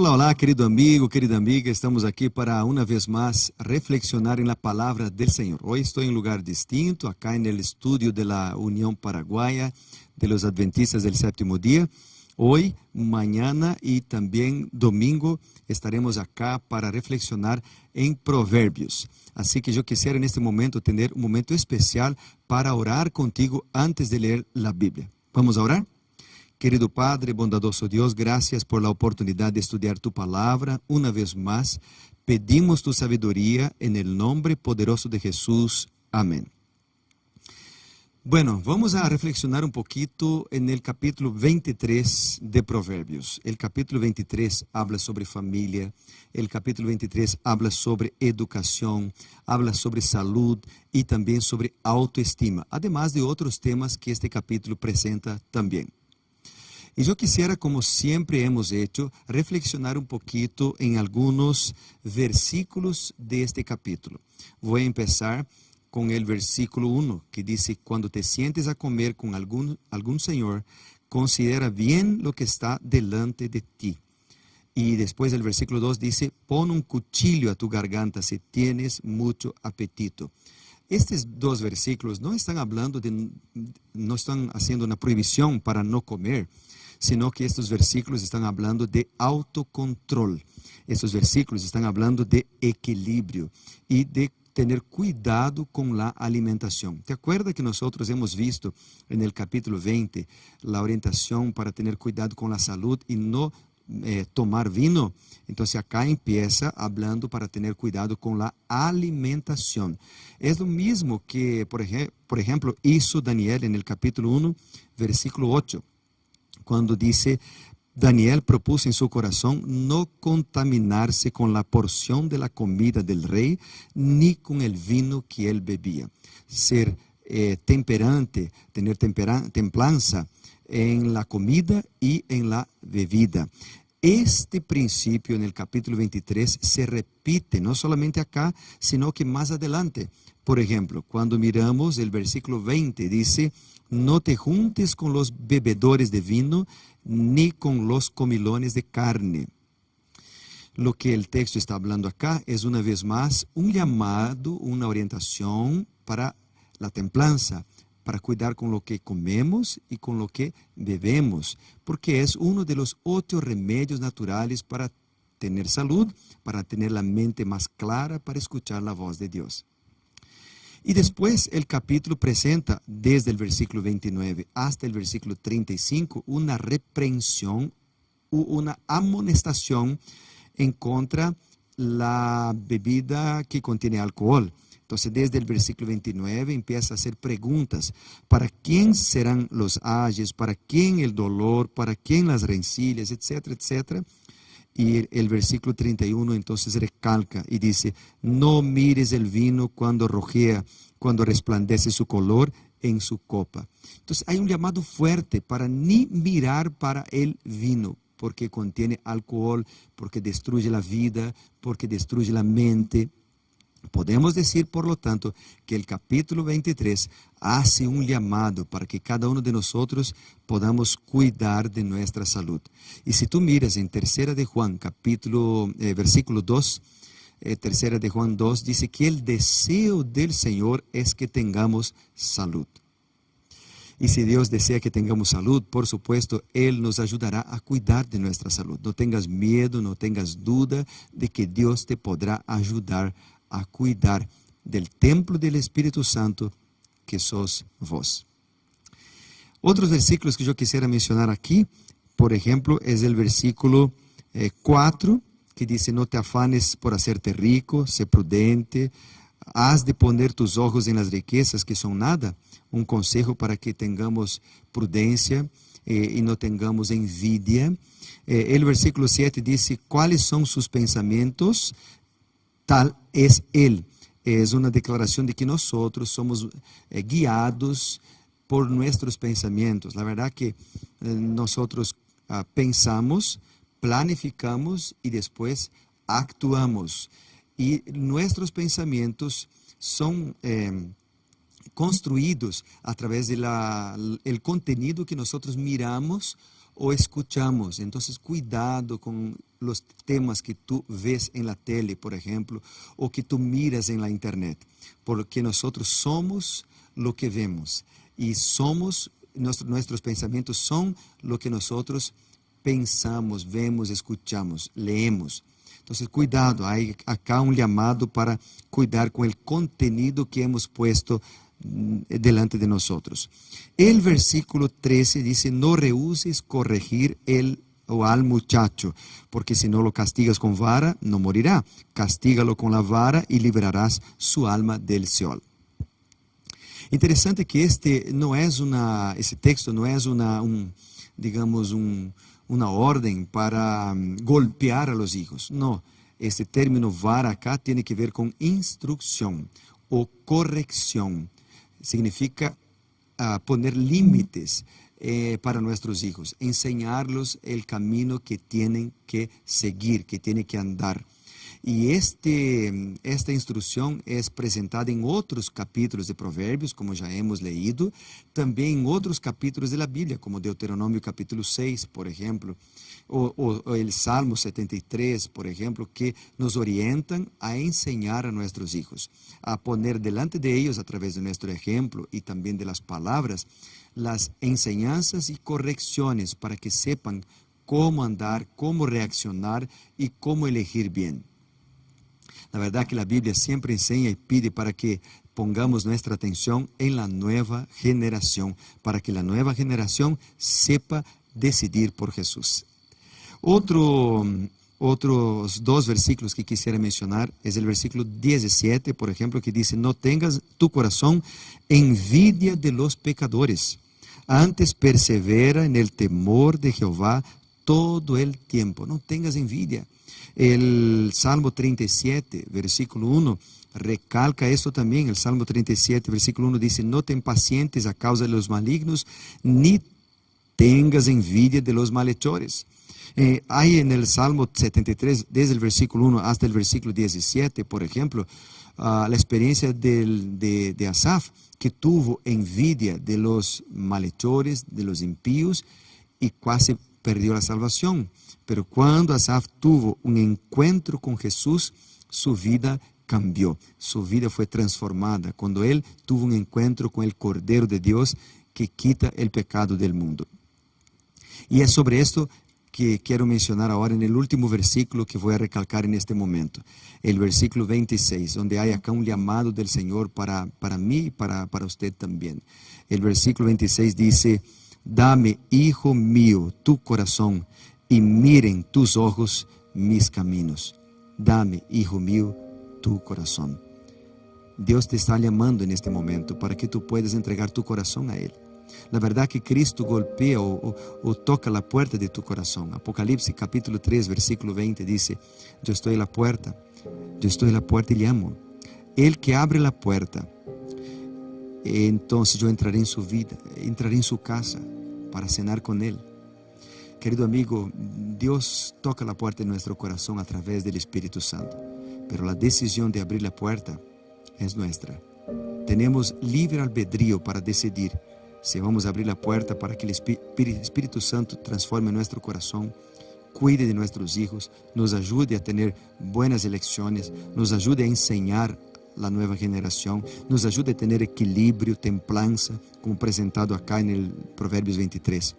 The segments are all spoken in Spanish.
Olá, olá, querido amigo, querida amiga. Estamos aqui para uma vez mais reflexionar em la palavra del Senhor. Hoy estou em um lugar distinto, acá en el estudio de la Unión Paraguaya de los Adventistas del Séptimo Día. Hoy, mañana y también domingo estaremos acá para reflexionar en Proverbios. Así que yo quisiera en este momento tener un momento especial para orar contigo antes de leer la Biblia. ¿Vamos a orar? Querido Padre, bondadoso Dios, gracias por la oportunidad de estudiar tu palabra una vez más. Pedimos tu sabiduría en el nombre poderoso de Jesús. Amén. Bueno, vamos a reflexionar un poquito en el capítulo 23 de Proverbios. El capítulo 23 habla sobre familia, el capítulo 23 habla sobre educación, habla sobre salud y también sobre autoestima, además de otros temas que este capítulo presenta también. Y yo quisiera, como siempre hemos hecho, reflexionar un poquito en algunos versículos de este capítulo. Voy a empezar con el versículo 1, que dice: cuando te sientes a comer con algún señor, considera bien lo que está delante de ti. Y después el versículo 2 dice: pon un cuchillo a tu garganta si tienes mucho apetito. Estos dos versículos no están haciendo una prohibición para no comer, sino que estos versículos están hablando de autocontrol. Estos versículos están hablando de equilibrio y de tener cuidado con la alimentación. ¿Te acuerdas que nosotros hemos visto en el capítulo 20 la orientación para tener cuidado con la salud y no tomar vino? Entonces acá empieza hablando para tener cuidado con la alimentación. Es lo mismo que, por ejemplo, hizo Daniel en el capítulo 1, versículo 8. Cuando dice: Daniel propuso en su corazón no contaminarse con la porción de la comida del rey, ni con el vino que él bebía. Ser temperante, tener templanza en la comida y en la bebida. Este principio en el capítulo 23 se repite no solamente acá, sino que más adelante. Por ejemplo, cuando miramos el versículo 20, dice: no te juntes con los bebedores de vino, ni con los comilones de carne. Lo que el texto está hablando acá es una vez más un llamado, una orientación para la templanza, para cuidar con lo que comemos y con lo que bebemos, porque es uno de los 8 remedios naturales para tener salud, para tener la mente más clara, para escuchar la voz de Dios. Y después el capítulo presenta, desde el versículo 29 hasta el versículo 35, una reprensión, una amonestación en contra la bebida que contiene alcohol. Entonces, desde el versículo 29 empieza a hacer preguntas. ¿Para quién serán los ayes? ¿Para quién el dolor? ¿Para quién las rencillas? Etcétera, etcétera. Y el versículo 31 entonces recalca y dice: no mires el vino cuando rojea, cuando resplandece su color en su copa. Entonces hay un llamado fuerte para ni mirar para el vino, porque contiene alcohol, porque destruye la vida, porque destruye la mente. Podemos decir, por lo tanto, que el capítulo 23 hace un llamado para que cada uno de nosotros podamos cuidar de nuestra salud. Y si tú miras en Tercera de Juan, versículo 2, Tercera de Juan 2, dice que el deseo del Señor es que tengamos salud. Y si Dios desea que tengamos salud, por supuesto, Él nos ayudará a cuidar de nuestra salud. No tengas miedo, no tengas duda de que Dios te podrá ayudar a cuidar del templo del Espíritu Santo que sos vos. Otros versículos que yo quisiera mencionar aquí, por ejemplo, es el versículo 4, que dice: no te afanes por hacerte rico, sé prudente, has de poner tus ojos en las riquezas que son nada. Un consejo para que tengamos prudencia y no tengamos envidia. El versículo 7 dice: ¿cuáles son sus pensamientos? Tal es Él. Es una declaración de que nosotros somos guiados por nuestros pensamientos. La verdad que nosotros pensamos, planificamos y después actuamos. Y nuestros pensamientos son construidos a través de contenido que nosotros miramos o escuchamos. Entonces, cuidado con los temas que tú ves en la tele, por ejemplo, o que tú miras en la internet, porque nosotros somos lo que vemos y nuestros pensamientos son lo que nosotros pensamos, vemos, escuchamos, leemos. Entonces, cuidado, hay acá un llamado para cuidar con el contenido que hemos puesto delante de nosotros. El versículo 13 dice: no rehuses corregir al muchacho, porque si no lo castigas con vara, no morirá. Castígalo con la vara y librarás su alma del Seol. Interesante que ese texto no es una orden para golpear a los hijos. No, este término vara acá tiene que ver con instrucción o corrección. Significa poner límites para nuestros hijos, enseñarlos el camino que tienen que seguir, que tienen que andar. Y esta instrucción es presentada en otros capítulos de Proverbios, como ya hemos leído, también en otros capítulos de la Biblia, como Deuteronomio capítulo 6, por ejemplo, o el Salmo 73, por ejemplo, que nos orientan a enseñar a nuestros hijos, a poner delante de ellos, a través de nuestro ejemplo y también de las palabras, las enseñanzas y correcciones para que sepan cómo andar, cómo reaccionar y cómo elegir bien. La verdad que la Biblia siempre enseña y pide para que pongamos nuestra atención en la nueva generación, para que la nueva generación sepa decidir por Jesús. Otros dos versículos que quisiera mencionar es el versículo 17, por ejemplo, que dice: no tengas tu corazón envidia de los pecadores, antes persevera en el temor de Jehová todo el tiempo. No tengas envidia. El Salmo 37, versículo 1, recalca esto también. El Salmo 37, versículo 1 dice: no te impacientes a causa de los malignos, ni tengas envidia de los malhechores. Hay en el Salmo 73, desde el versículo 1 hasta el versículo 17, por ejemplo, la experiencia de Asaf, que tuvo envidia de los malhechores, de los impíos, y casi perdió la salvación. Pero cuando Asaf tuvo un encuentro con Jesús, su vida cambió, su vida fue transformada, cuando él tuvo un encuentro con el Cordero de Dios que quita el pecado del mundo. Y es sobre esto que quiero mencionar ahora en el último versículo que voy a recalcar en este momento, el versículo 26, donde hay acá un llamado del Señor para mí y para usted también. El versículo 26 dice: dame, hijo mío, tu corazón, y miren tus ojos mis caminos. Dame, hijo mío, tu corazón. Dios te está llamando en este momento para que tú puedas entregar tu corazón a Él. La verdad que Cristo golpea o toca la puerta de tu corazón. Apocalipsis capítulo 3, versículo 20 dice: yo estoy a la puerta y llamo. El que abre la puerta, entonces yo entraré en su vida, entraré en su casa para cenar con Él. Querido amigo, Dios toca la puerta de nuestro corazón a través del Espíritu Santo, pero la decisión de abrir la puerta es nuestra. Tenemos libre albedrío para decidir si vamos a abrir la puerta para que el Espíritu Santo transforme nuestro corazón, cuide de nuestros hijos, nos ayude a tener buenas elecciones, nos ayude a enseñar la nueva generación, nos ayude a tener equilibrio, templanza, como presentado acá en el Proverbios 23.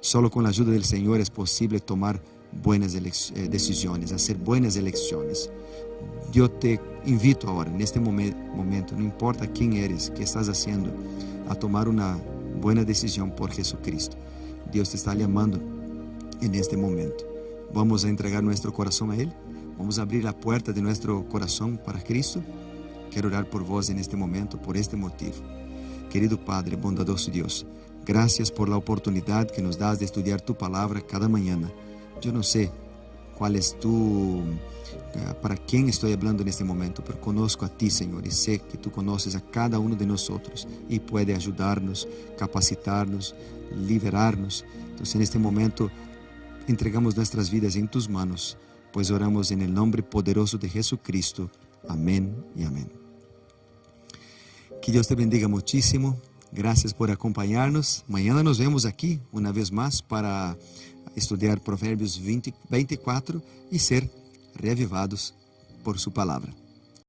Solo con la ayuda del Señor es posible tomar buenas decisiones, hacer buenas elecciones. Yo te invito ahora, en este momento, no importa quién eres, qué estás haciendo, a tomar una buena decisión por Jesucristo. Dios te está llamando en este momento. Vamos a entregar nuestro corazón a Él. Vamos a abrir la puerta de nuestro corazón para Cristo. Quiero orar por vos en este momento, por este motivo. Querido Padre, bondadoso Dios, gracias por la oportunidad que nos das de estudiar tu palabra cada mañana. Yo no sé cuál es para quién estoy hablando en este momento, pero conozco a ti, Señor, y sé que tú conoces a cada uno de nosotros y puede ayudarnos, capacitarnos, liberarnos. Entonces, en este momento, entregamos nuestras vidas en tus manos, pues oramos en el nombre poderoso de Jesucristo. Amén y amén. Que Dios te bendiga muchísimo. Gracias por acompañarnos. Mañana nos vemos aquí una vez más para estudar Provérbios 24 e ser reavivados por sua palavra.